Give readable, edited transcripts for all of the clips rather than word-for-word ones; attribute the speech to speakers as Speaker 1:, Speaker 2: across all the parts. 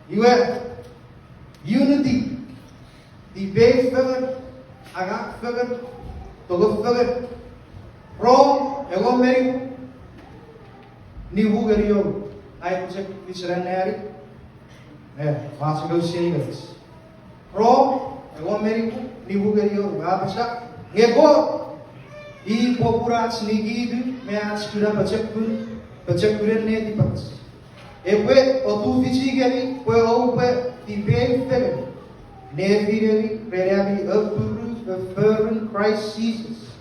Speaker 1: Iwe unity. Die beef figure, agak figure, togo figure. Ro, ego meri. Nibu gerio. Ai pusek Israel nari. Masuk singles. Ro, ego meri nibu gerio. Apa sah? Ngego. I popurat snigidu me askura bacakun ne di pas. Ewe otu visigeri we ope di beefere. Ne vireri reabi upuru the fervent Christ Jesus.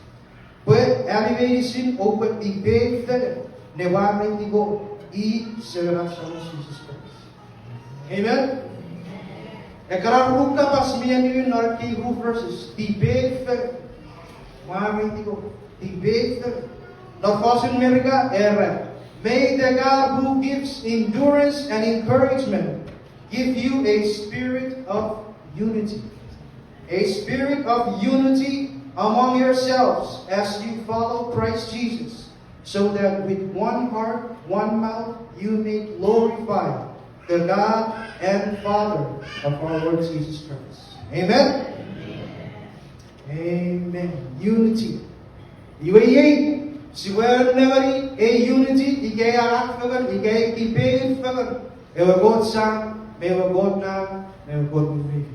Speaker 1: We elevation ope di beefere ne wame di go I segera sama Jesus Christ. Amen. Ekara ruka pas mian narki roof verses di beefere. Wame di go di beefere. Not fossil America era. May the God who gives endurance and encouragement give you a spirit of unity. A spirit of unity among yourselves as you follow Christ Jesus, so that with one heart, one mouth, you may glorify the God and Father of our Lord Jesus Christ. Amen? Amen. Unity. Si we're never a unity, ike arak fagan, ike ibe fagan. Ewe God sang, mewe God nam, mewe God move.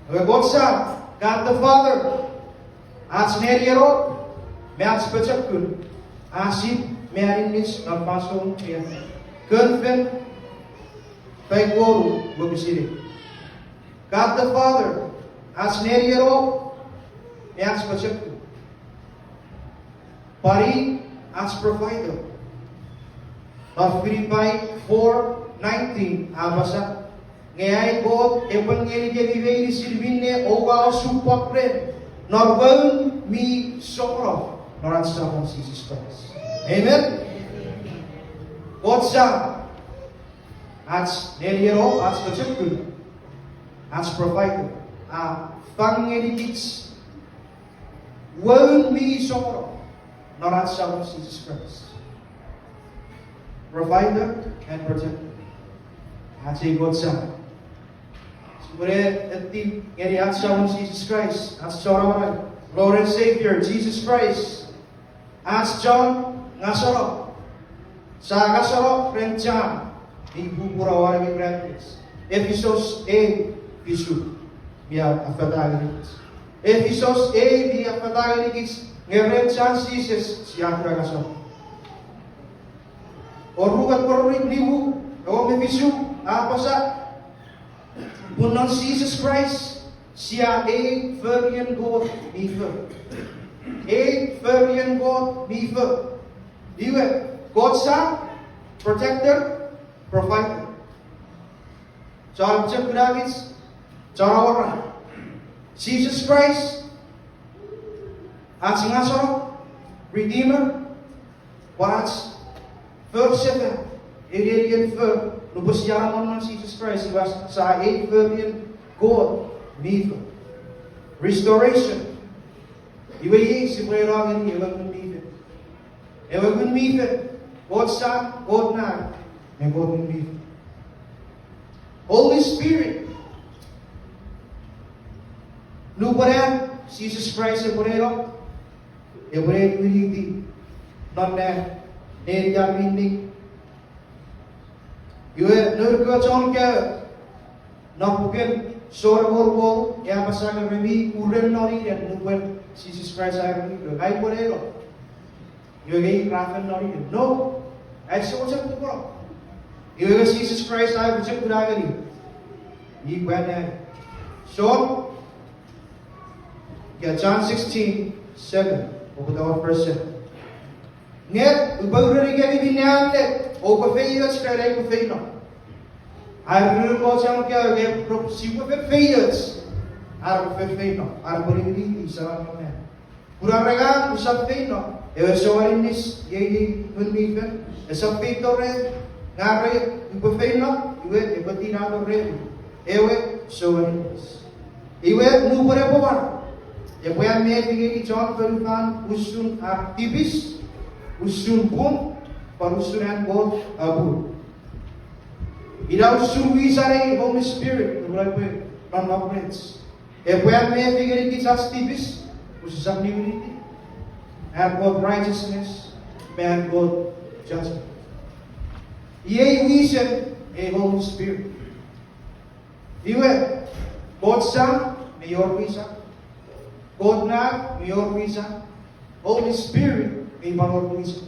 Speaker 1: Ewe God sang, God the Father, as neriero, me as pochokun, asip me arinis na pasong me. Kunfen, pegoro, bubisiri. God the Father, as neriero, me as pochokun. Pari as provider. Of Philippi 4:19 abasa ngayai God evangeli ke vivei silvine oga support ren nor won mi sorrow nor at some Jesus Christ. Amen. God sa as neriero as pochokun as provider pangeli kits won mi sorrow not at some of Jesus Christ. Provider and protector. That's a good son. So, at the at some of Jesus Christ. That's our Lord and Savior, Jesus Christ. As John, Nasaro. Sa Nasaro, friend John. Ibupura with grandkids. Ephesus A, Pisu. Via Aphatagilis. Ephesus A, via Aphatagilis. Ngeren chance Jesus siya tragaso. Orugat korurit liwu, o mebisu, apa sa? Punon Jesus Christ siya a variant God beaver. A variant God beaver. Diwe, God sa protector, provider. Cara cek gragis, cara orang. Jesus Christ at singasaro, Redeemer, what's verse 7, Arian ver, lubos yaman ng Jesus Christ, was sa 8 version, God, Miva, restoration, iwe si Pwerangin, ewagun Miva, ewagun Miva, God sa, God na, and God Miva. Holy Spirit, luparan, Jesus Christ, Ebrero, Ebrero unity, not that, Neria meaning. You have no good on care, not again, sort of war, Yamasaka, maybe, Uren Nori, and when Jesus Christ, I remember, I put it on. You again, Rafa Nori, no, I saw what's up the world. You have Jesus Christ, I reject the agony. He went there. So, John 16:7. Over the verse 7. Net, ubawri kami binante. O kafeyos kare kafeyno. Ar ko sang kaya ke propsi ko kafeyos. Ar kafeyno. Ar bolingli sa mga. Pura raga usap feyno. Ewe soarinis yei munmifen. Esap feyto re. Ngare kafeyno. Iwe ebatina to re. Ewe soarinis. Iwe nubore pobar. Yang punya media John Ferguson usun aktivis, usun pun, perusunan God abu. Iraw suwisare Holy Spirit, nulay non operates. If we have made figure it as activists, which is some unity, and God righteousness, man God judgment. Ye vision a Holy Spirit. Iwe God Son, may your visa. God not, may your visa. Holy Spirit, may your visa.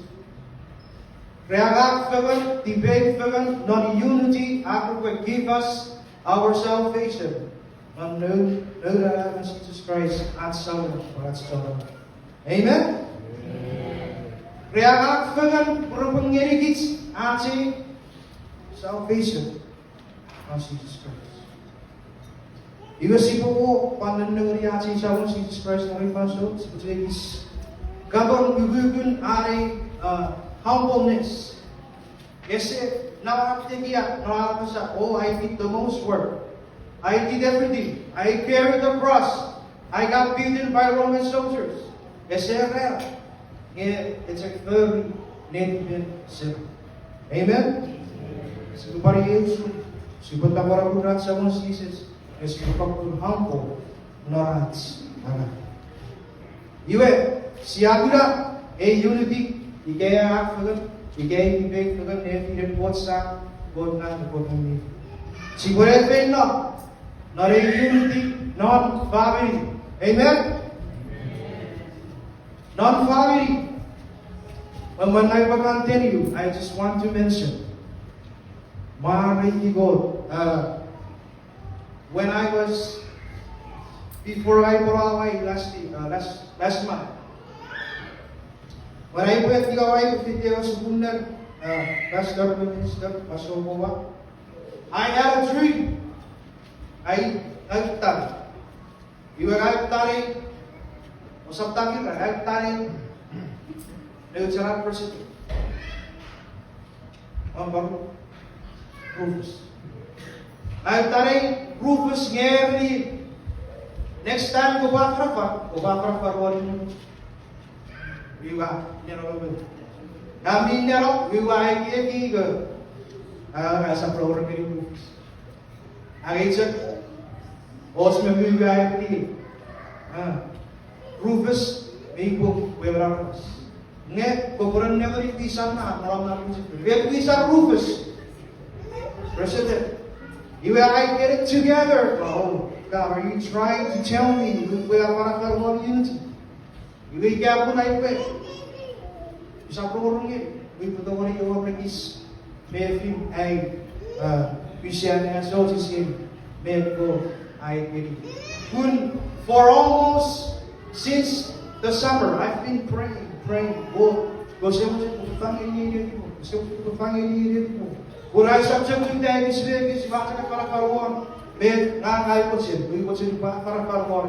Speaker 1: React for debate for non unity after we give us our salvation. And know Jesus Christ at Solomon or at Solomon. Amen? React for pengirigit at salvation of Jesus Christ. Iba si po pananuri at Jesus Christ na ripaso seperti is gabon gugun are humbleness. Yes, now after oh, I did the most work. I did everything. I carried the cross. I got beaten by Roman soldiers. Yes, it's a very native sin. Amen? Supaya Yesus, supaya para purat sama Jesus, es kapag humble, norats, ana. Iwe, siapura, unity, ikaya akfagan, ikaya ibig fagan, nefi report sa, God na report ng Sigurad pa no, not a unity, not family. Amen? Not family. But when I will continue, I just want to mention, Mighty God, when I was, before I go away last month, when I went to away with the Subunder, Pastor Minister, Pastor Boba, I had a dream. I thought, you were out studying, or something, I studying, neutral person. Rufus. I studying Rufus yearly. Next time, go back for one. We were, we were eager as a program Rufus. I said, also, we were Rufus, people, we were ours. Net, Kokoran never bisa na, we bisa Rufus. President, you and I get it together. Oh, God, are you trying to tell me we are one unity? You get what I pay. You saw we put the one you already made him a Christian and so to him, made go, I get it. For almost since the summer, I've been praying, go say Kurai subject to that is very much para karuan. Ben nangai posin, we was in para karuan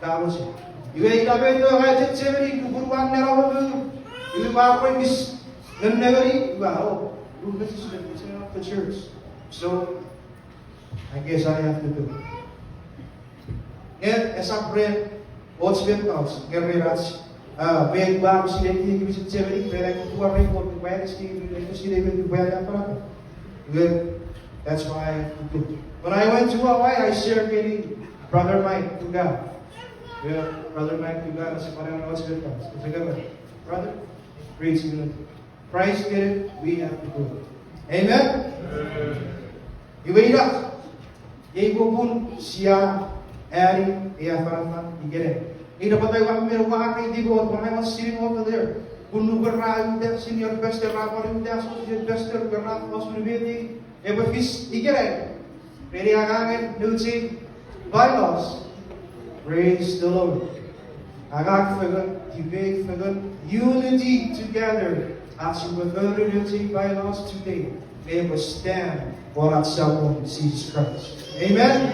Speaker 1: that was it. You ain't a better I said 70 to Guruan Nero. You are when this never wow, this is the church. So I guess I have to do it. As a friend, what's been house, Gerrits. When Bob said he was 70, when I go to a record, when I see that's why I do it. When I went to Hawaii, I shared getting Brother Mike to God. Brother Mike to God, I said, I don't know what's good. It's a good one. Brother, praise God. Christ did it, we have to do it. Amen? You wait up. Yego pun siya, Ari, Eafaraman, you get it. When I was sitting over there, senior pastor, associate pastor, hospitality, ever fish, again. Ready again, new bylaws. Praise the Lord. Agak fagan, debate fagan, unity together. As you prefer to unity bylaws today, they will stand for ourselves, Jesus Christ. Amen?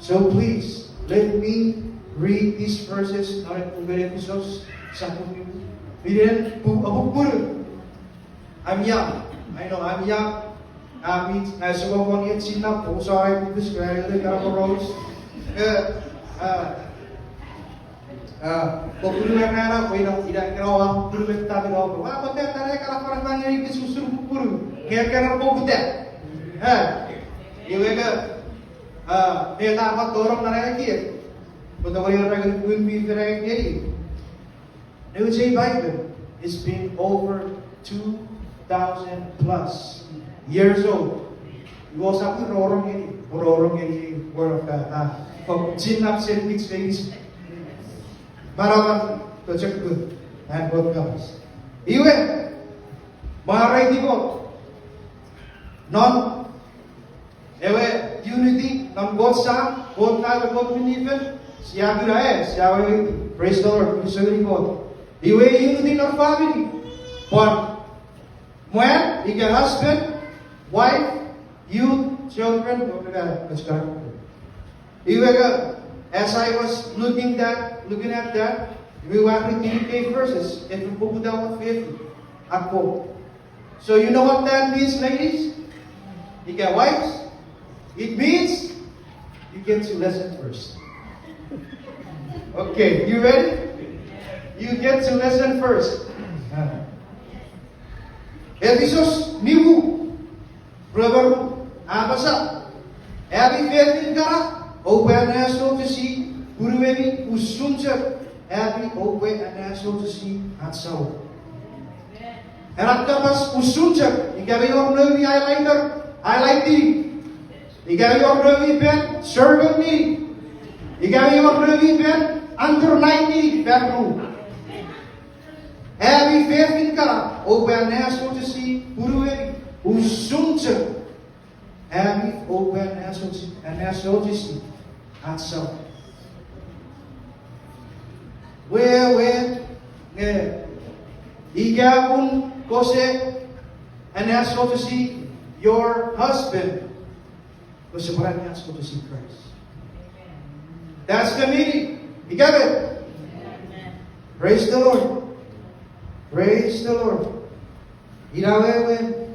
Speaker 1: So please, let me read these verses. I'm young. I know I'm young. As a woman yet seen up, so I put this guy in the rose. Popular na we don't know how to live that over. What that I got for a man, it's nghe cái nó bố bụt Iwega meta mat dorong naraki but our dragon will be very New J Bible it's been over 2,000 plus years old. You also have to rorong any word of God. From chin up said its face. Marawan to check good and what comes. Iwe Marai Divo non Ewe unity non God Son, God Father, God Believe, Siagu praise the Lord, we serve God. Iwe unity non family. But when you get husband, wife, youth, children, as I was looking at that, we were reading 8 verses. And we put down 50. So you know what that means, ladies? You get wives. It means you get to listen first. Okay, you ready? You get to listen first. Episos nibu brother abasa. Every faith in God, awareness to see Guruemi usumcha. Every awareness to see at so. And at kapas usumcha. You get your movie highlight the. You get your movie pen servant me. You get your movie pen underline me bedroom. Every faith in God, awareness to see Guruemi usumcha. Every awareness to see at so. Where, Igabun kose and ask to see your husband. Because what I'm asking to see Christ. That's the meaning. You got it? Praise the Lord. Praise the Lord. Irawewe.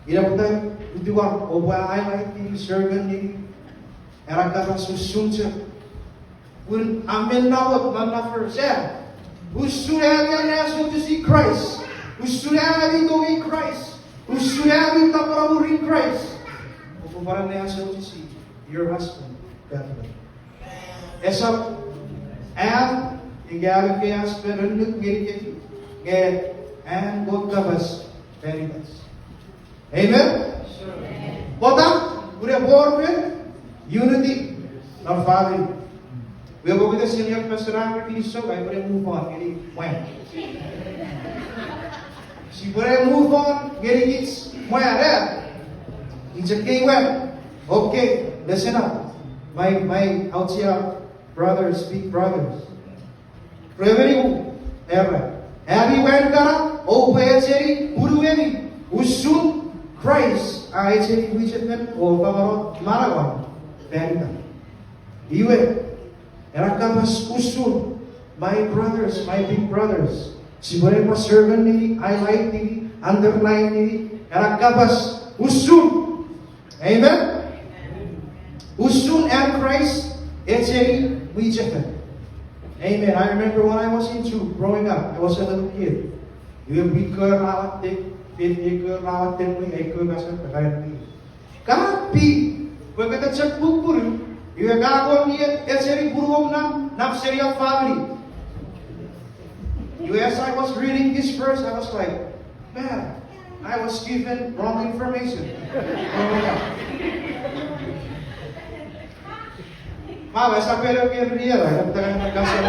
Speaker 1: Iraputan. Udiwak. Oba I like the servant ni. Erakapan susunja. When amen nawat man first. Yeah. Who should have asked to see Christ? Who should have go in Christ? Who should have in Christ? Who parang asked to see your husband? Definitely. Esap and igawin kay husband and get and God kabas very much. Amen. What up? We are born with unity of family. We are going to see your personality, so I will move on. When? She will move on, getting it where? It's a key web. Okay, listen up. My out here brothers, big brothers. Revenue, ever. Have went down? Oh, where's it? Uruemi, Usun, Christ. I say, which of them? Oh, Marawan. Very good. You will. Erakamas usun, my brothers, my big brothers. Siguro mo servant ni, highlight ni, underline ni, erakamas usun. Amen? Usun and Christ, it's a wijapan. Amen. I remember when I was into growing up, I was a little kid. You will be good out there, good out there, a good as a Kapi, we're going to check book. You are going here, it's a guru nam serial family. As I was reading this verse, I was like, man, I was given wrong information. Wow, essa pera eu quero ver, ela está na canção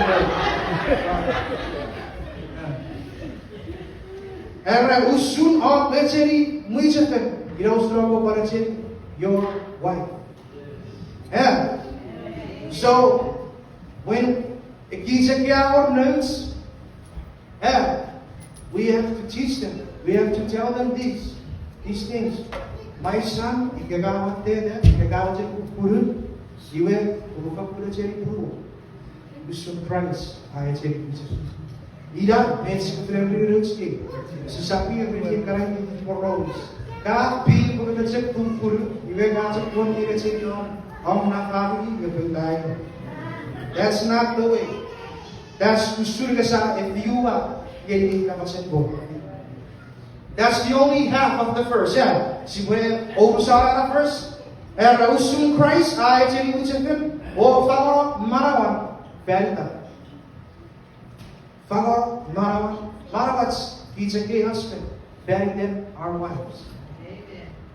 Speaker 1: Era usun of let's muito you know struggle para your wife. Yeah. So when it gives our notes, we have to teach them. We have to tell them these things. My son, igagawat there, igagawat purun, siwe, purukap pura ceri puru. Gusto Christ, ay ceri puru. Ida, mensi kutremri rutski. Sesapi yang beri karai di poros. Kapi pura ceri puru, iwe gajak pun ira ceri on na family, iwe That's not the way. That's gusto ka sa if you are getting kapasan bo. That's the only half of the verse. Yeah. Si boleh urusan verse. Usung Christ ay jadi ucapkan. O fagor marawan verita. Fagor marawats he's a gay husband. Bury them our wives.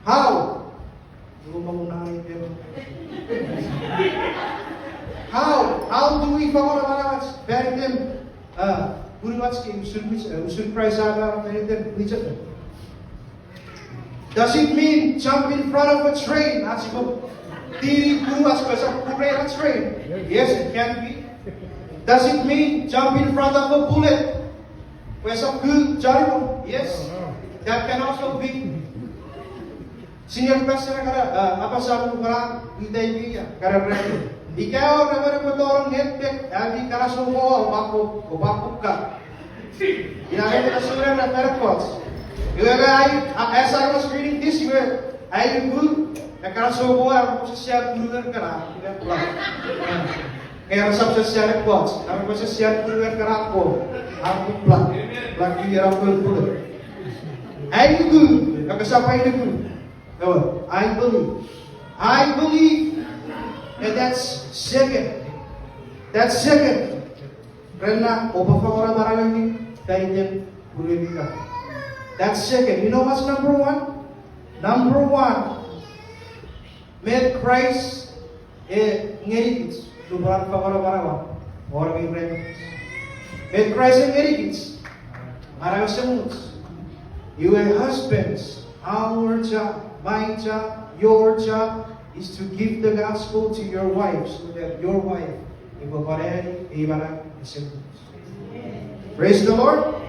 Speaker 1: How? How do we fagor marawats bury them? Usung Christ ay bury them ucapkan. Does it mean jump in front of a train? Train? Yes, it can be. Does it mean jump in front of a bullet? Yes, that can also be. Senior pastor apa sabu orang kita ini karena ikaw na berpotong netback lagi karena semua bakuk ka. Inahin na surat na perkots. As I was reading this year, I knew karena semua aku siap duluan karena kaya sa siap kots, aku siap duluan karena aku lagi aku dulu. I knew nakasampay na ko. I believe, and that's second. Karena orang marami tayo din bulibika. That's second. You know what's number one? Number one, met Christ ngerikits. Luparan pa para orang Ibrahim. Met Christ ngerikits. Marami semuts. You are husbands. Our job, my job, your job is to give the gospel to your wife so that your wife ibabareli ibarat semuts. Praise the Lord.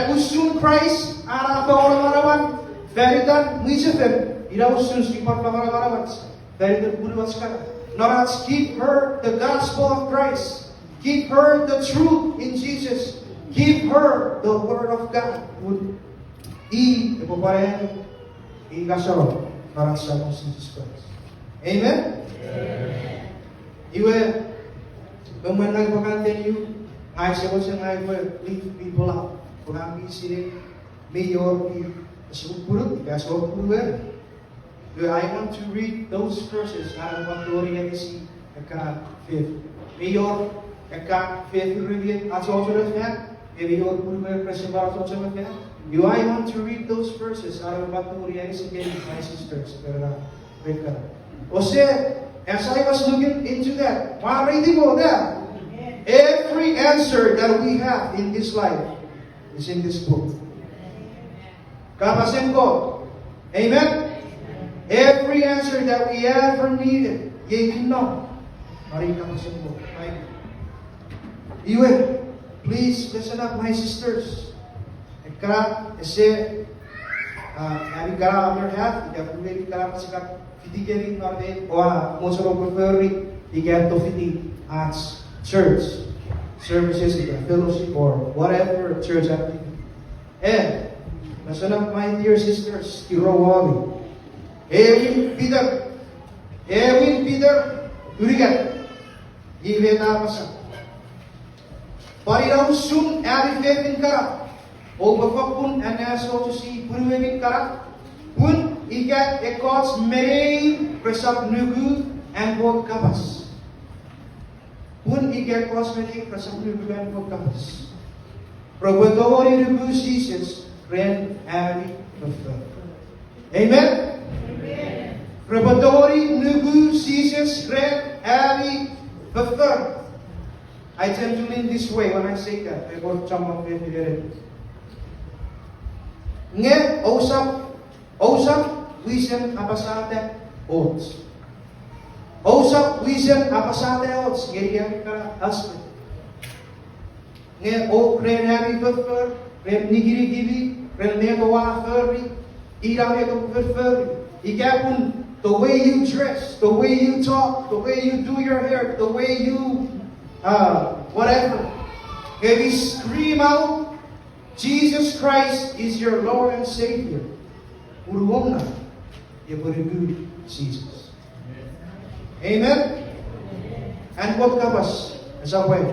Speaker 1: Usung Christ ara orang veritan mujibem ira usun sifat orang veritan buruas kara. Not give her the gospel of Christ. Give her the truth in Jesus. Give her the word of God. Ipaparehan ikasaro para sa Jesus Christ. Amen. Iwe pemenang continue. I say what's an I will leave people out. Kurang sini mayor di Sukuru, Gasokuru. I want to read those verses. I want to read si eka fifth. Mayor eka fifth read at also the fact. Mayor Puru President also the fact. I want to read those verses. I want to read si my sisters. As I was looking into that, every answer that we have in this life is in this book. Kapasin ko. Amen? Every answer that we ever needed, you know. Mari kapasin ko. Iwe, please listen up, my sisters. Kara, ese, abi kara on your half, ika puli kara pasikat fitigeri karde, oa, mosoro preferi, ika to fiti as church services, fellowship, or whatever church activity. And listen up, my dear sisters, Tirawali. Ewin Peter, Urigat, Givena Masa. Pariraw sum Arifin Kara, Obafakun and Aso to see Puruin Kara, Pun Igat Ekots Merei, Presap Nugu, and Bog Kabas. Pun ikat kosmetik persepuluhan fokus. Probatori ribu Jesus ren ari befer. Amen. Probatori ribu Jesus ren ari befer. I tend to lean this way when I say that. I go chamang beberet. Nge osap wisen apasate oats. Osap wisen apasate oats ngerian ka husband. Nge o ren hari befer, ren nigiri gibi, ren nego wa ferri, irang nego befer. Ikapun the way you dress, the way you talk, the way you do your hair, the way you whatever. If we scream out, Jesus Christ is your Lord and Savior. Uruong na, good Jesus. Amen? And what kabas? Sa way.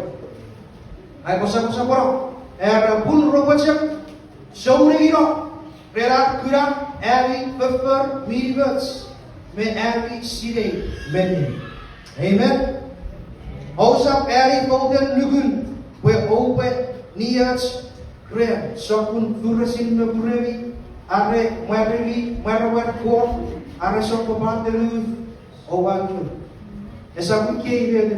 Speaker 1: Ay ko sa puro. Era pun robotsak Zo regiro. Rerat kura every pepper weavers. May every city many. Amen. Osap every golden nugun. Where open nias kre. Sokun furasin meburevi. Are mwerevi. Mwerewer kwa. Are sokopantelu. Owangu. As I came here,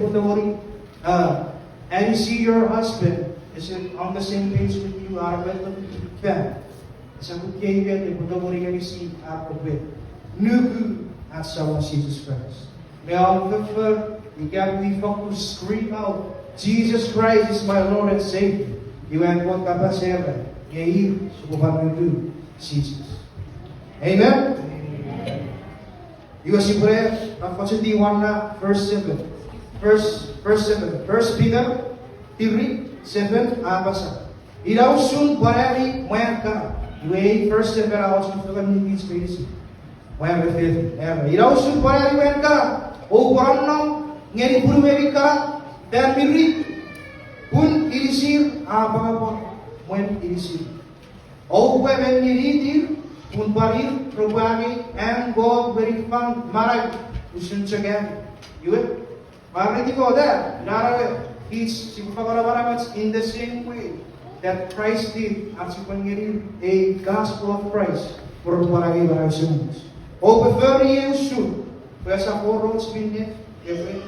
Speaker 1: and you see your husband is on the same page with you, as I came here, you see our way. Nugu at someone Jesus Christ. May all prefer, you got me focus, scream out, Jesus Christ is my Lord and Savior. You and what Kapasera, Yei, Subhanu, Jesus. Amen. You see prayer, unfortunately, verse 7. Verse 7. First Peter 3:7 abasa. Iraw sun barari moyangka. You first 7 hours to the means space. Moyang faith. Iraw sun barari moyangka. O baranam ngeni puru mevika. Dan miri pun irisir abangapon moyang irisir. O when miridir. Pun parir probani and God very fun marag usun again. You will already go there. Nara is in the same way that Christ did as a gospel of Christ for paragi barasuns. O prefer you soon. Where's a four roads been there? Every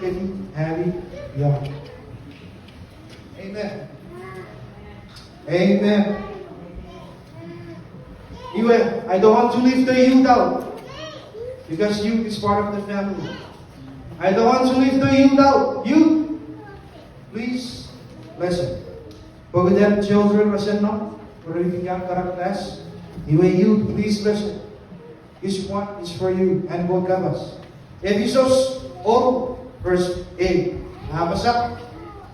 Speaker 1: heavy young. Amen. Amen. I don't want to leave the youth out because youth is part of the family. I don't want to leave the youth out. Youth, please listen. But then children listen now. For if you can't class, youth, please listen. This one is for you and God gave us. Ephesus 4 verse 8. Nabasa.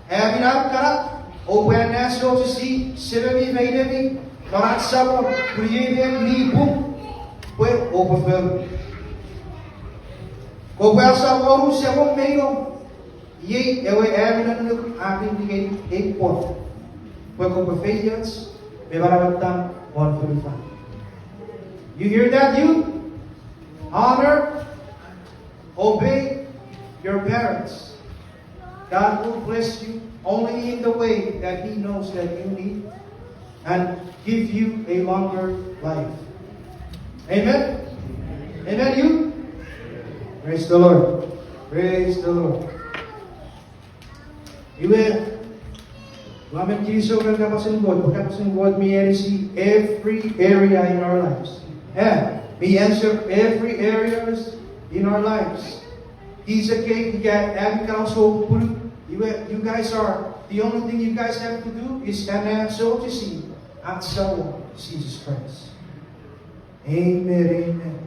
Speaker 1: Having up karat, open as to see, 70 made Karat sabon created ni boom with overflow. Kobasa boru sabon mayo ye ewe evident look adding the 8 point. Where failures me barabatam 145. You hear that, you? Honor, obey your parents. God will bless you only in the way that He knows that you need and give you a longer life. Amen? Amen, you? Praise the Lord. Praise the Lord. You will. Lamin kiso ka kapasin God, may see every area in our lives. Yeah, may answer every areas in our lives. He's a king, he got every council. You guys are, the only thing you guys have to do is answer to see. At someone, Jesus Christ. Amen, amen.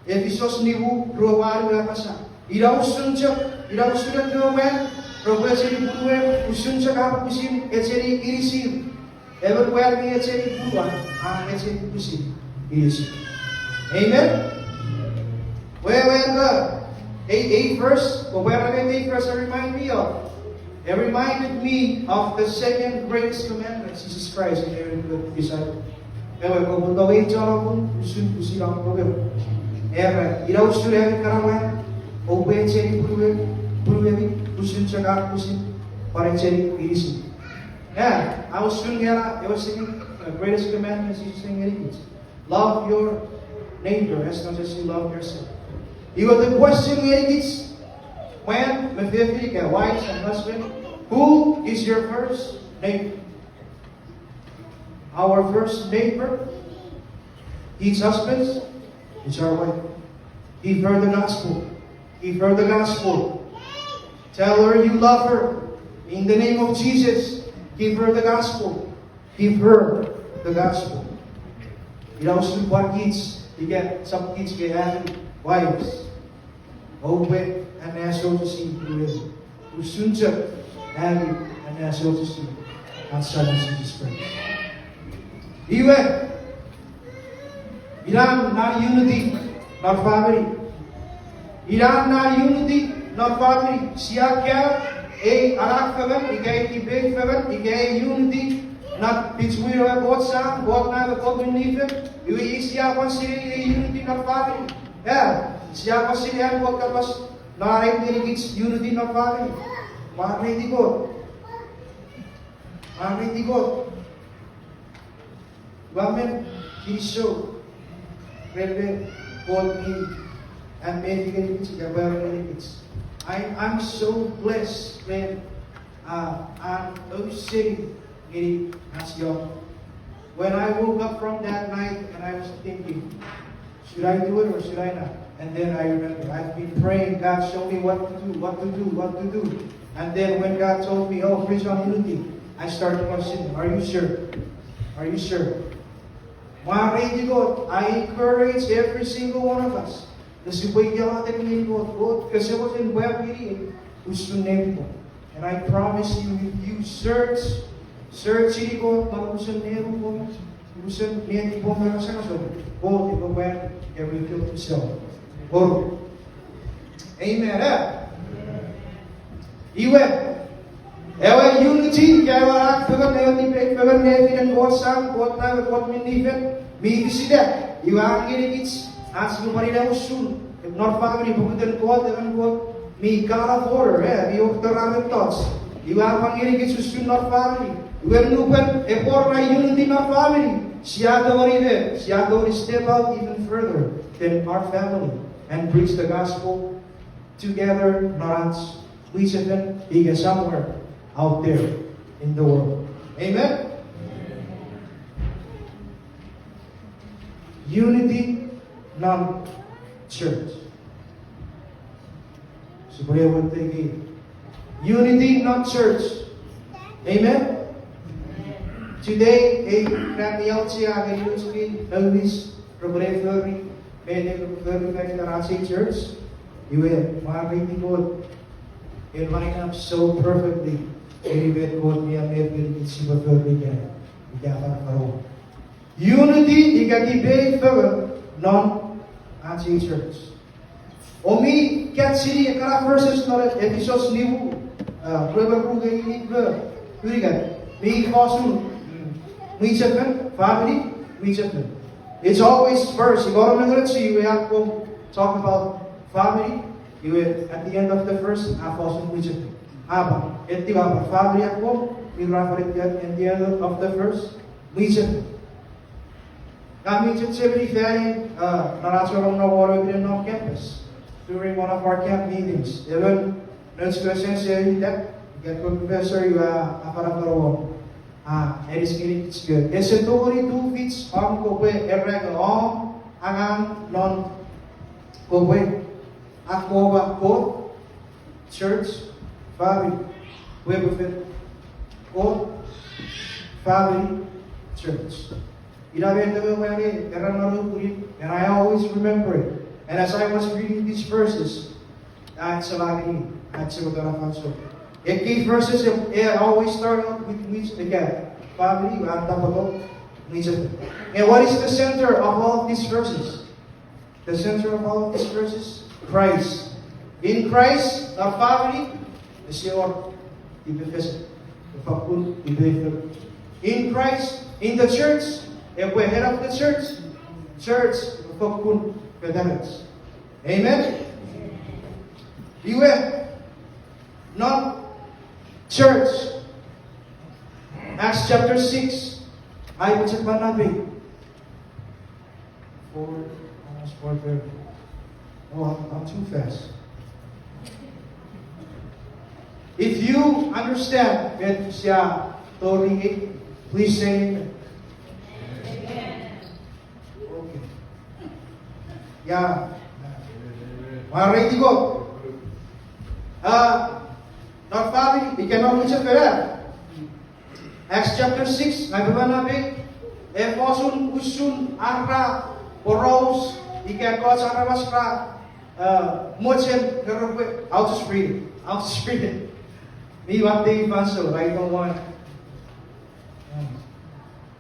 Speaker 1: Ephesus nibu ruwaru apasa. Iraw sunjak, iraw sudan gawen, robeseri buruwe, usunjak apa kusim, etseri irisir. Everywhere me etseri buruan, etseri kusim, irisir. Amen. Where the 8 verse, or where the 8 verse remind me of? It reminded me of the second greatest commandment, Jesus Christ, in every good disciple. Ewe, kung tawin siya ako, usun ang problema. Ewe, iraw siya yung karawan, open siya yung puluwe, usun siya ka, usun, parang siya yung iisip. Yeah, I was singing, I was singing the greatest commandment, Jesus saying it. Love your neighbor as much as you love yourself. You got the question, it's when, my family, wife and husband, who is your first neighbor? Our first neighbor, his husbands, is our wife. Give her the gospel. Give her the gospel. Tell her you love her. In the name of Jesus, give her the gospel. Give her the gospel. You know, what kids, you get some kids get wives. Open and natural to see who soon to have and natural to see outside of Jesus Christ. Even Iran not unity, not family. Iran not unity, not family. Siya kya a arak fagan, igay tibay fagan, igay unity not between God Son, God na God Minifet, you siya consider unity not family. Yeah, siya consider God kapas na it's unity not family. Mahal di God. Mahal di God. Women, he showed where God need and made it together benefits. I'm so blessed when I'm sitting as young. When I woke up from that night and I was thinking, should I do it or should I not? And then I remember I've been praying, God show me what to do, what to do, what to do. And then when God told me, oh, preach on unity, I started questioning, are you sure? Are you sure? God, I encourage every single one of us. Kasi natin ngayon God, kasi ko sin web meeting, gusto name ko. And I promise you, if you search ini ko, magusan nero ko, gusto niya ko meron sa kaso, God, iba when every kill himself. God. Amen. Iwe. Ewa unity, kaya wala pagod na yun, pagod na yun, God sang, God na, God minifet, may sida. Iwa ang ginigits, as mo pa rin ako soon. If not family, pumuntan ko, dengan ko, may God of order, may octoramen thoughts. Iwa ang ginigits, soon not family. Iwa nupan, for na unity not family. Siya daw rin, siya daw rin step out even further than our family and preach the gospel together, not we should be somewhere out there in the world. Amen? Unity, not church. So what they gave. Unity, not church. Amen? Today, kami out siya ngayon screen, Elvis, Robert Ferry, church. You will, mga God, it line up so perfectly. Unity, ikatibay further, non-anti church. Omi, kat sini, kara verses na episodes nivu, preba kruga ini ber, kurigan, mi kosun, mi chapman, family, mi chapman. It's always first. You gotta remember to see we have to talk about family. You will, at the end of the verse, I kosun mi chapman. Aba, iti ba family ako, we refer it at the end of the verse, mi chapman. Kami chapman ferry, narasarong na water within our campus. During one of our camp meetings, even let's go say that get professor you aparaparo. And it's good. It's a 22 feet on kope errega on angang non kope akoba ko church family webufet ko family church. And I always remember it. And as I was reading these verses, it gave verses, it always start out with which again, family, and what is the center of all of these verses? The center of all of these verses? Christ. In Christ, our family, the Señor, in Christ, in the church, if we're head of the church, pochokun. Amen? Beware. Not church. Acts chapter 6. I will check my nabi. Almost 4:30. Oh, I'm too fast. If you understand that siya Tori, please say amen. Okay. Yeah. Alrighty, go. Not family, we cannot reach it for that. Acts chapter 6, nabi, Efosun usun ara poros, ikakot sa arabasra, mochen, I'll just read it. I'll just read it. Me one day, so I don't want.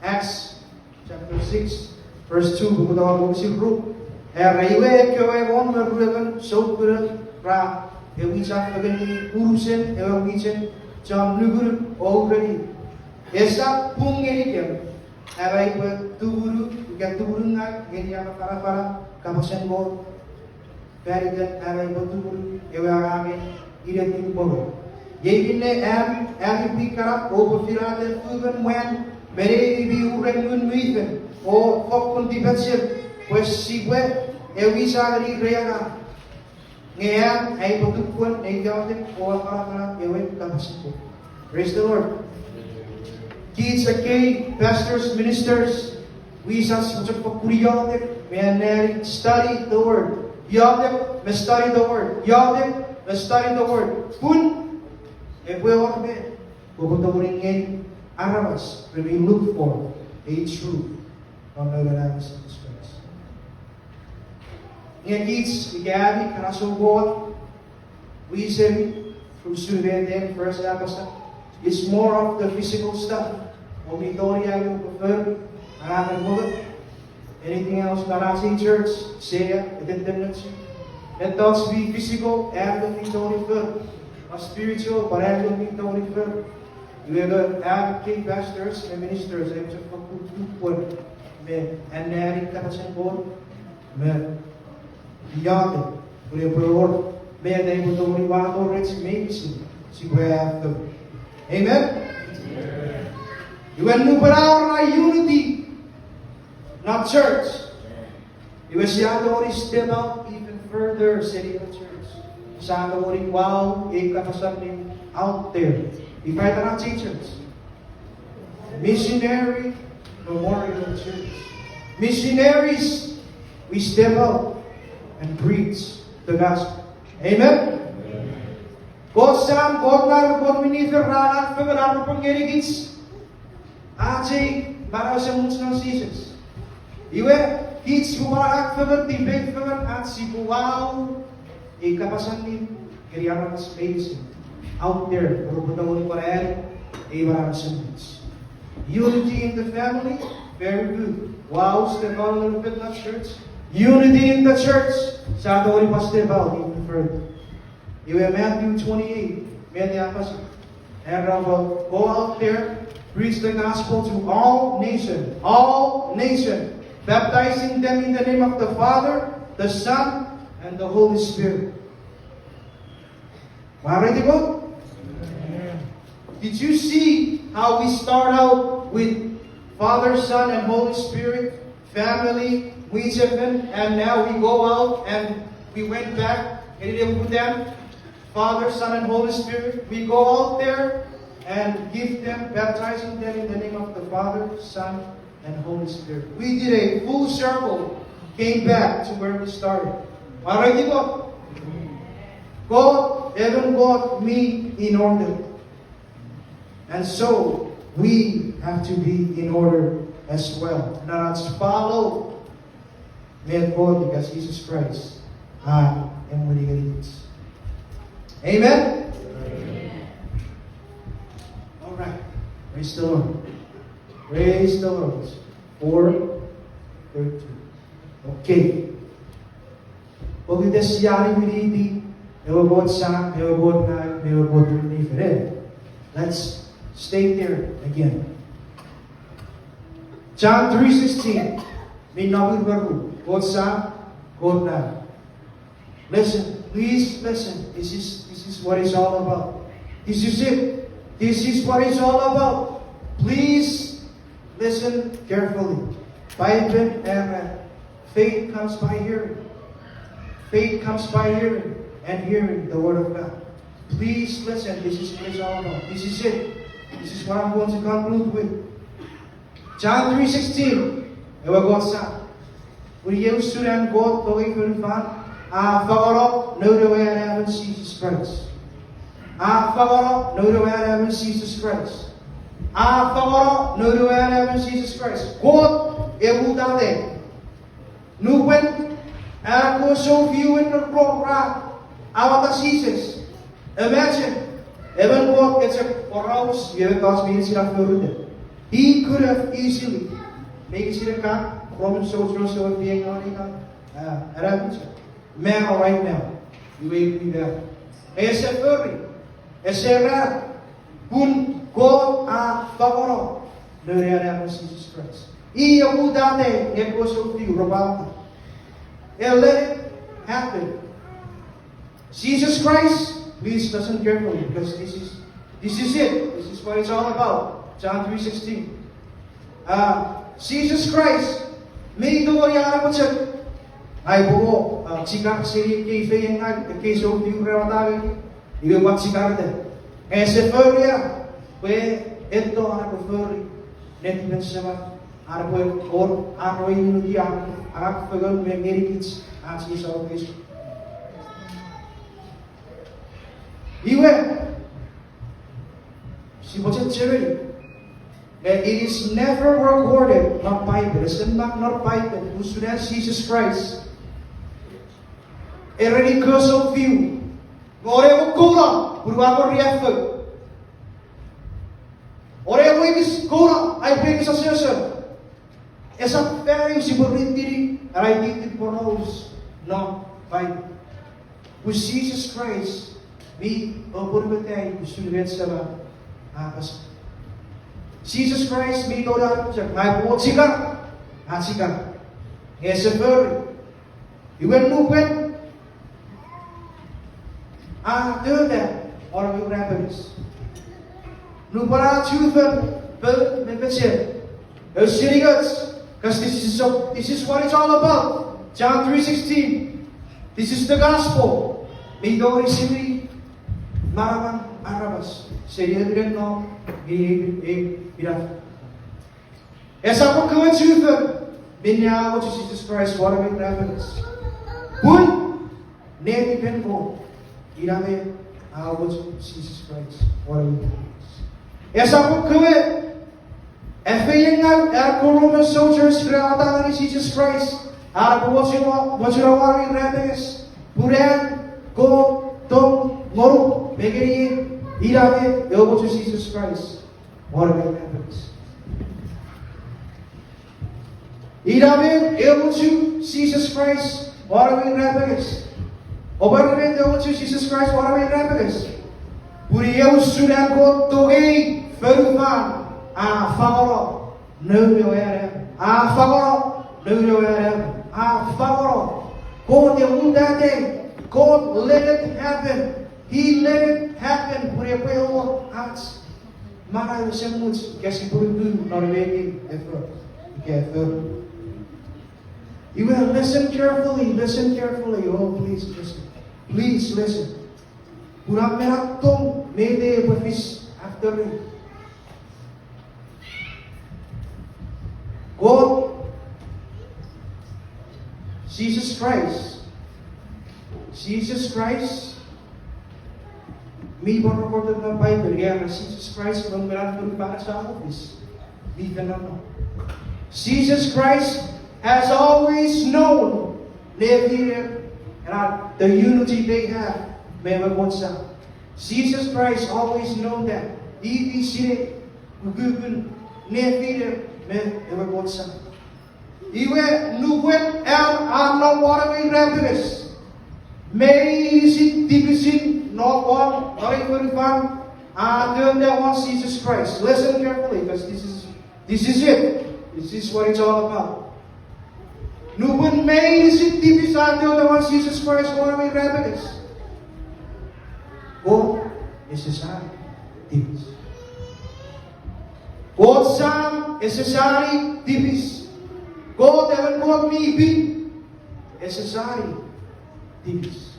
Speaker 1: Acts chapter 6, verse 2, bukutawa si group. Raiwe kwe won merleven so good ra we chat again urusen we chat jam nugur already Esa pung ini dia. Abai bertuburu, bukan tuburungan, ini yang para kapasen go. Karigan abai bertuburu, ewa amin, ida tim bolo. Jadi ne am pikirap overfirade tuben when mere bi uren mun muiven o fokun dibetsir pues sigue ewi sagari reaga. Ngayon ay pagtukuan ay gawin o para ewe kapasen. Praise the Lord. Kids, okay, pastors, ministers, we sas macam pagkuriyate, may study the word. Yate, may study the word. Yate, may study the word. Pun, puedo kami, pupunta mo rin ngayon, arawas, when we look for a truth on the namin sa Jesus. Ngayon, kids, ikayami, kanasugod, we say, from student and first episode, it's more of the physical stuff. Omitoria yung prefer, anything else not in church, say attendance. Let us be physical and don't refer. Spiritual, but I don't refer. You have advocate pastors and ministers and just put and adding kapasan board. Beyond it, we have may they would only want to reach maybe see where after. Amen. You will move around unity, not church. You will see how step out even further, city of church. Sa ang wow, ikakasamin out there. If I not teachers, missionary memorial church. Missionaries, we step out and preach the gospel. Amen. God Sam, God na, God minister, rana, pagkakala pangyarigits. Aji, para sa muns ng seasons. Iwe, kids, kumarak faman, tibig faman, at si buwaw, ikapasan ni, kiriyaran na space, out there, puro punawin pa rin, iwaran sa muns. Unity in the family, very good. Wow, step out a little bit in church. Unity in the church, sa ato rin pa step out, even further. Iwe, Matthew 28, may niyapas, and go out there, preach the gospel to all nations, baptizing them in the name of the Father, the Son, and the Holy Spirit. Alright, go? Did you see how we start out with Father, Son, and Holy Spirit, family, and now we go out and we went back and with them, Father, Son, and Holy Spirit. We go out there and give them, baptizing them in the name of the Father, Son, and Holy Spirit. We did a full circle, came back to where we started. Alright, go? God, heaven, God, me in order. And so, we have to be in order as well. Now let's follow may God because Jesus Christ. I am what He is. Amen? Alright. Praise the Lord. Praise the Lord. 4:13. Okay. Pag ito siyari winidi, ewabot sa, ewabot na, ewabot ni Fred. Let's stay there again. John 3:16. May nabud baru. God sa, God na. Listen, please listen. This is what it's all about. This is it. This is what it's all about. Please listen carefully. Bible and faith comes by hearing. Faith comes by hearing and hearing the word of God. Please listen. This is what it's all about. This is it. This is what I'm going to conclude with. John 3:16. Ewa God sa. When you student God going to fan, fagaro no the way I have Jesus Christ. Fagaro no the way I have Jesus Christ. Fagaro no the way I have Jesus Christ. God ebutade. Nuwen ako so few in the program. Awata Jesus. Imagine. Even God gets a house. You have God's means He could have easily made it a Roman soldiers who are being on it. Man, right now, you will be there. Ese furry, ese rat, kun God a favoro nere Jesus Christ. I aku date ngeko so view robata. And let it happen. Jesus Christ, please listen carefully because this is it. This is what it's all about. John 3:16. Jesus Christ, may do yara po siya. Ay po, chika siri kay feyeng kay so view rawatagi. Ibe wat chika de. Ese feria, pues esto ana ko feri. Net men sama ana po or ano yung dia agak fegal me merikits as is our place. Iwe si bocet cewek. That it is never recorded, not Bible. It's not Bible. Who students Jesus Christ. Already curse of you. Ore ko kura, purwa ko riafa. Ore ko is kura, I bring sa session. Esa very siburitiri, I did it for those, not Bible. Who Jesus Christ, we oburbetay, who students sa akas. Jesus Christ, may ito na siya. May buot siya. Siya. Yes, sir. Iwan movement. Do that. Or we rabbis. Nubara children. But, maybe siya. Those sirigots. Because this is what it's all about. John 3:16. This is the gospel. May ito receive maramang arabas. Say it didn't know. Essa procura tudo, binha o Jesus Christ, what are we evidence? Pun, nele pengo, irame o Jesus Christ, what are we evidence? Essa procura, efeienga, Roman soldiers, relata Jesus Christ, what you are we evidence? Puran, go, dom, moro, begeri. Irame, able to Jesus Christ. What are the evidence? Irame, able to Jesus Christ. What are the evidence? Obarame, able to Jesus Christ. What are the evidence? Puriel sudah go toge ferufan. Favoro. No ere. Favoro. No ere. Favoro. God the undate. God let it happen. He let it happen. Puriya po hearts. Mana semut kasi puridu Norway effort. Careful. You will listen carefully. Listen carefully. Oh, please listen. Please listen. Pura meratong mede pefis after it. God, Jesus Christ. Jesus Christ. Me recorded na Bible, kaya Jesus Christ nung meron para sa office. Di ka naman. Jesus Christ has always known the unity they have. May magwonsa. Jesus Christ always known that. Di sila gugugun nevire may magwonsa. Iwe nuwet ang waraway rabbis. May isit divisin. Not one, not even one, until there was Jesus Christ. Listen carefully, because this is it. This is what it's all about. No one made it divis until there was Jesus Christ. What are we rabbis? God is necessary divis. God Son is necessary divis. God ever God me be necessary divis.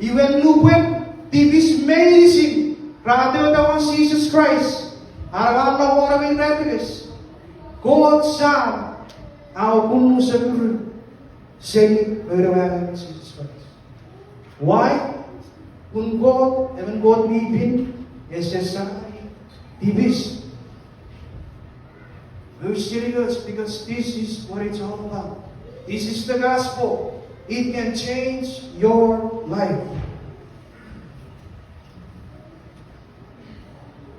Speaker 1: Even Luwen, divis amazing. Rather than Jesus Christ. Alam na warawin happiness. God Son, our puno sa guru, say, wherever Jesus Christ. Why? Kung God, even God bibin, necessary, divis. Very serious, because this is what it's all about. This is the gospel. It can change your life.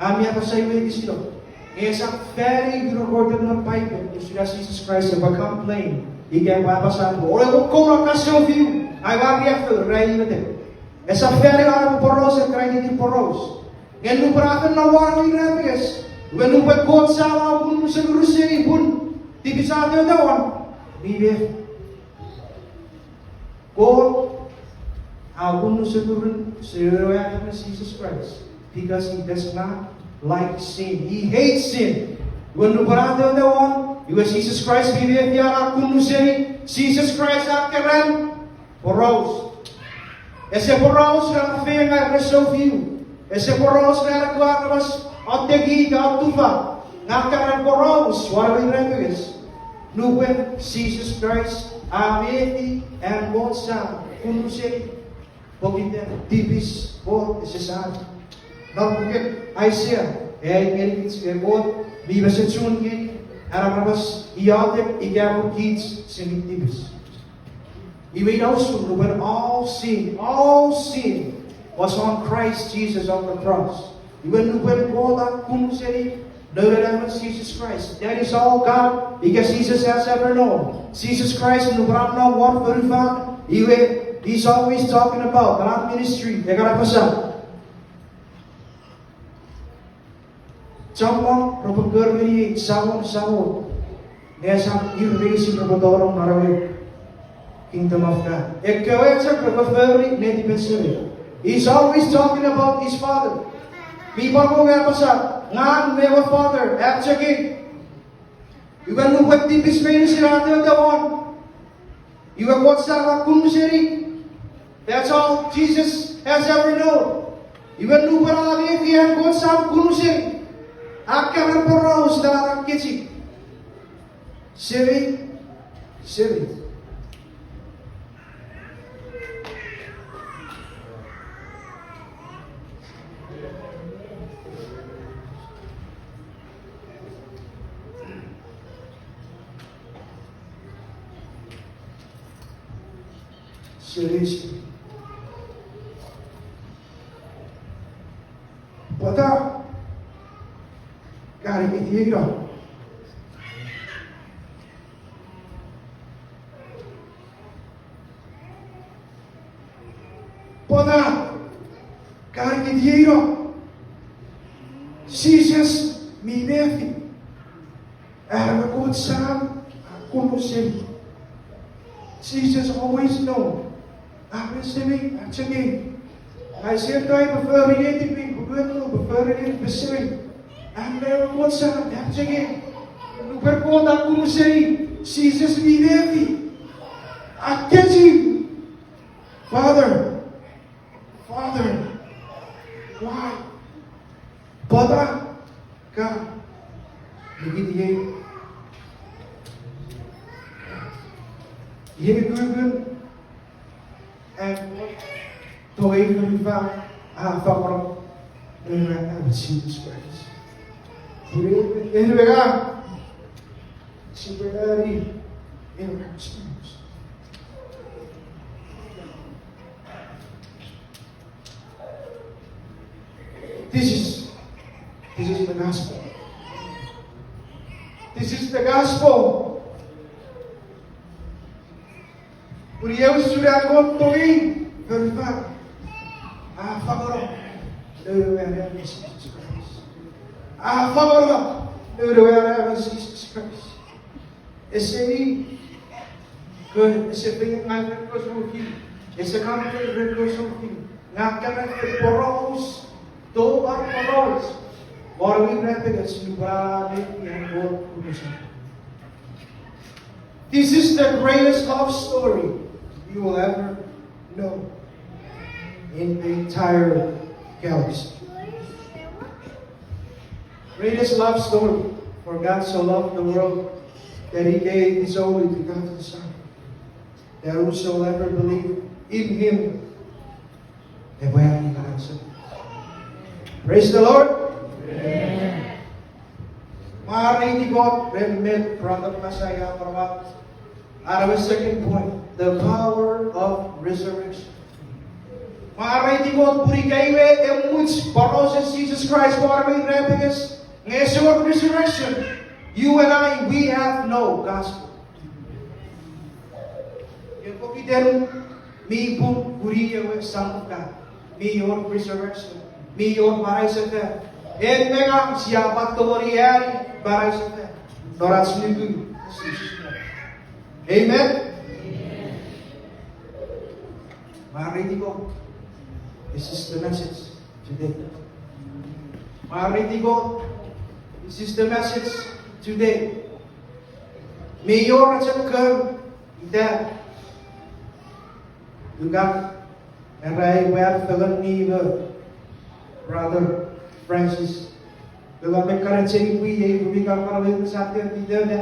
Speaker 1: Ami apa sa iyo di silo. Isang very recorded ng Bible, yung sila Jesus Christ, yung pag-complain, ikay babasa mo. Oray ko lang kasi of you, ay wari after, ray na din. Isang very alam poros, at ray din poros. Ngen nu praten na wari rebeges. When nu pet God sawa pun seguruseri pun tibi sate dawan. Bibe. God pun segurun seroya Jesus Christ because He does not like sin. He hates sin. When nu praten dawan, because Jesus Christ bibe tiara pun seri Jesus Christ akeren poros. Esse poros na fenga resolviu. Esse poros na kuakas Otegi Gatufa, Nakaran Poros, what we reference. Nuwen, Jesus Christ, Ameti, and Bonsa, Kunuse, Pokita, Tibis, Bo, Sesan. Not forget Isaiah, It's a God, Viva Setsungi, Arabas, Iotic, Igabu Kids, Singing Tibis. Even also, when all sin was on Christ Jesus on the cross. Even when God kunuseri, no Jesus Christ. That is all God, because Jesus has ever known. Jesus Christ no know what verifan. He's always talking about God ministry. Yagarapasa. Someone propagurmiri someone. There's some irrigation propagorong narawe. Kingdom of God. He's always talking about His Father. People ko nga pa sa ngan never Father at again. You can look at the space around the one. You have what's that kumuseri. That's all Jesus has ever known. You can look at all the and what's that kumuseri. Akar poros na kitchi. Siri. Seriously. Pata kari itiga. Pata kari itiga. Jesus mi nefi. Good Sam, kumusiri. Jesus always know. Besering, actually. I said to him, before he ate me, before he ate besering. And there was some, actually. Lugar ko na kumusay, Jesus be heavy. I get you. Father, why? Bada ka, nagiging Yemigurgun and to even found from Jesus Christ. In the God, superiority in our experience. This is the gospel. This is the gospel. Uriel sudah kontoin verify. Favor. Jesus Christ. Favor. Jesus Christ. Esse good. Esse bem mais recurso aqui. Esse campo recurso aqui. Na cara de poros. Do poros. Ora we repegas lugar yang God punya. This is the greatest love story you will ever know in the entire galaxy. Greatest love story. For God so loved the world that He gave His only begotten Son, that whosoever believe in Him may have life. Praise the Lord. Amen. Maaari God remit product masaya para our second point, the power of resurrection. Maaari God purikaiwe emuch paros Jesus Christ para may repegas ngayong resurrection. You and I, we have no gospel. Yung pagkiden, may pong puriyawe Son of God, may your resurrection. Miyon Maraisaka. And Megang siapa kewariari Maraisaka. Noras Nugu. Amen. Maritigo. This is the message today. Maritigo. This is the message today. Mayor Achakam. That. You got. And I wear the Brother Francis. Kalau mereka cari kuih, mereka kalau mereka sakit tidak ada.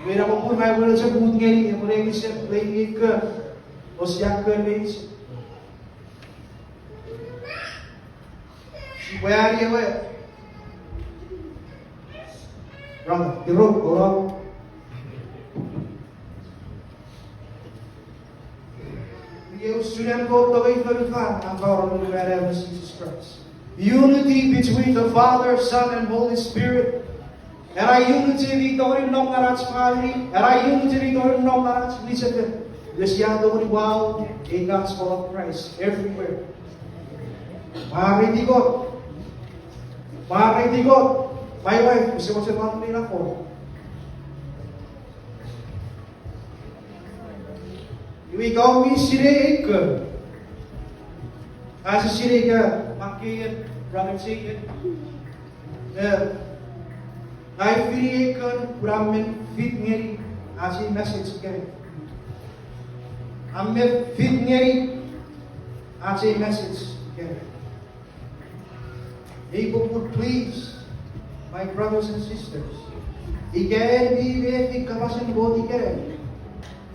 Speaker 1: Mereka pun mai boleh sebut ngeri, mereka bisa lagi ke osiak ke ni. Where are you? Brother, the road, orang. You student go the way for the fun. I'm going to wherever Jesus Christ. Unity between the Father, Son, and Holy Spirit. And I unity victory no marach family. And I unity victory no marach listen. This yado wow, a gospel of Christ everywhere. Marity God. Marity God. My wife, kasi mo sa family na ko. Ikaw mi sirek. As a sirek, makiyan, brother chicken. I feel Brahmin fit ngeri as a message again. I'm fit ngeri as a message again. People would please my brothers and sisters. Again, be very kapasan body again.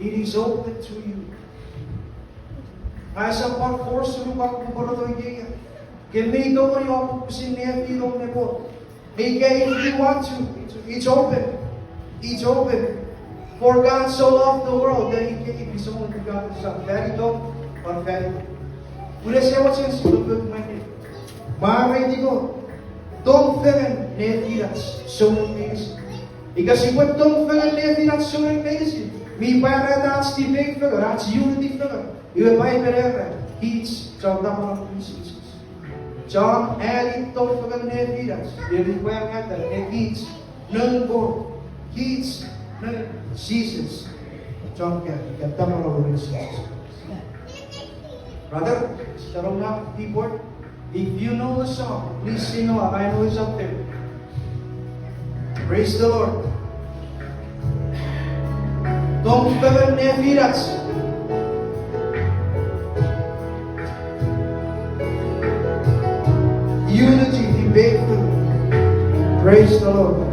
Speaker 1: It is open to you. As a part force to look up to the can they don't worry about pushing their feet on the boat. Again, if you want to, it's open. It's open. For God so loved the world that He gave His only begotten Son. Very dumb, but very good. Udah saya wajah sebelum main. Mari digo. Don't feel nefiras so amazing. Because if we don't feel nefiras so amazing. Mi para that's the big figure, that's unity figure. You buy wherever. He's John Jesus. John added to figure nefiras. You require that and he's none more. He's none Jesus. John can Jesus. Brother, starong na keyboard. If you know the song, please sing along. I know it's up there. Praise the Lord. Don't forget nefiras. Unity, be faithful. Praise the Lord.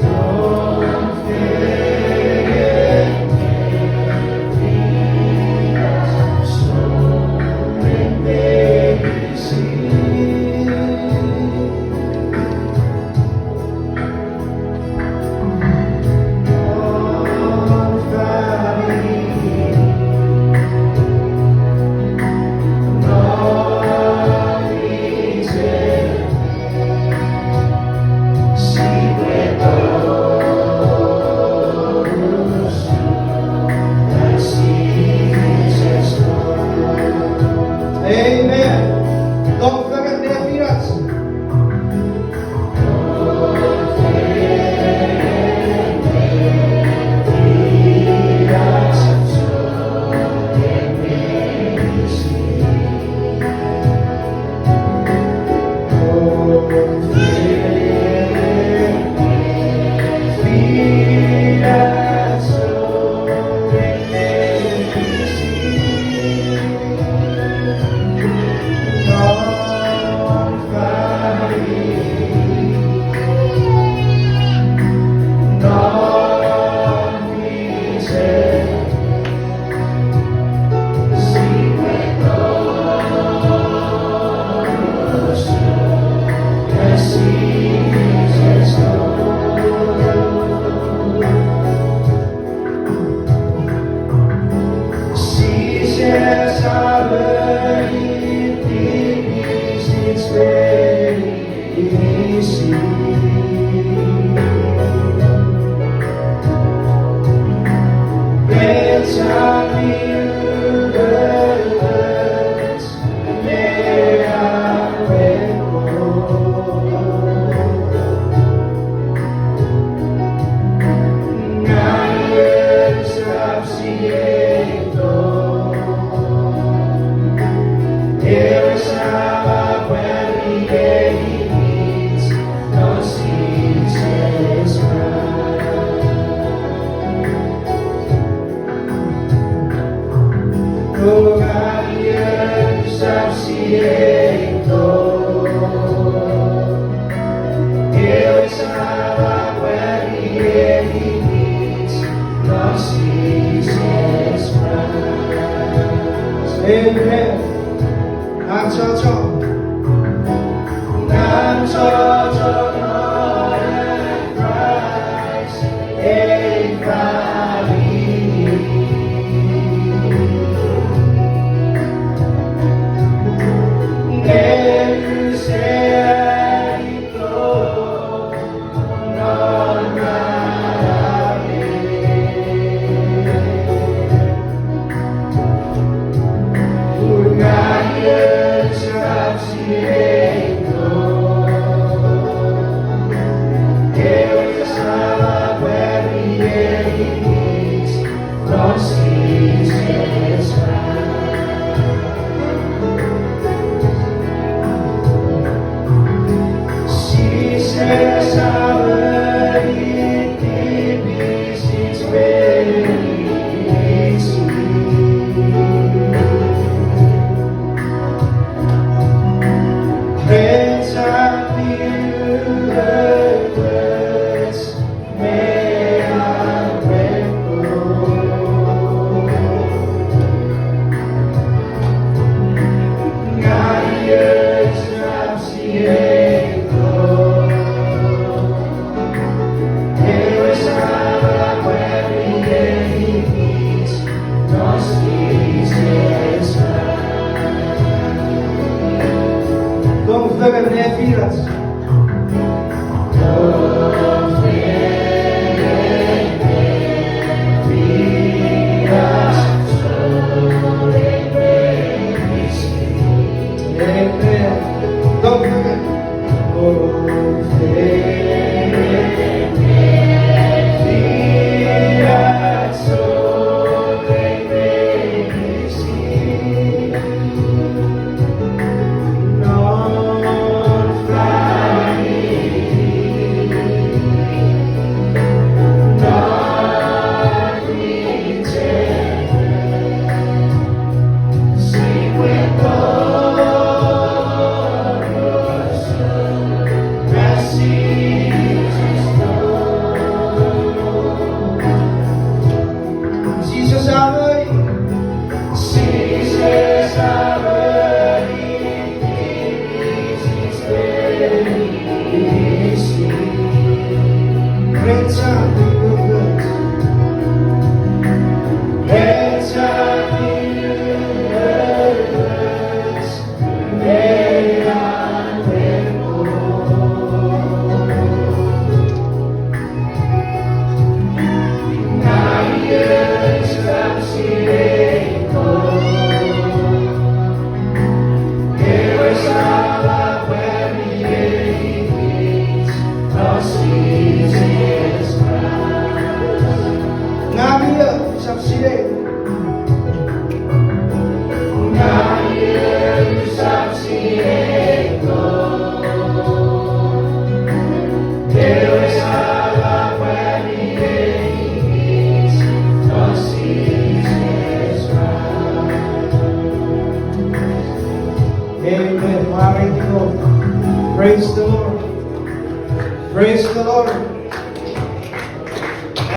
Speaker 2: Oh
Speaker 1: Amen. 난 저저 너의 Christ in valley. 내 유세 있고 넌 나라네. 나의 잡시에도 There is a very needs no seasons Seasons are very deep, it's very easy. Vamos ver minhas vidas. Amen. Praise the Lord. Praise the Lord.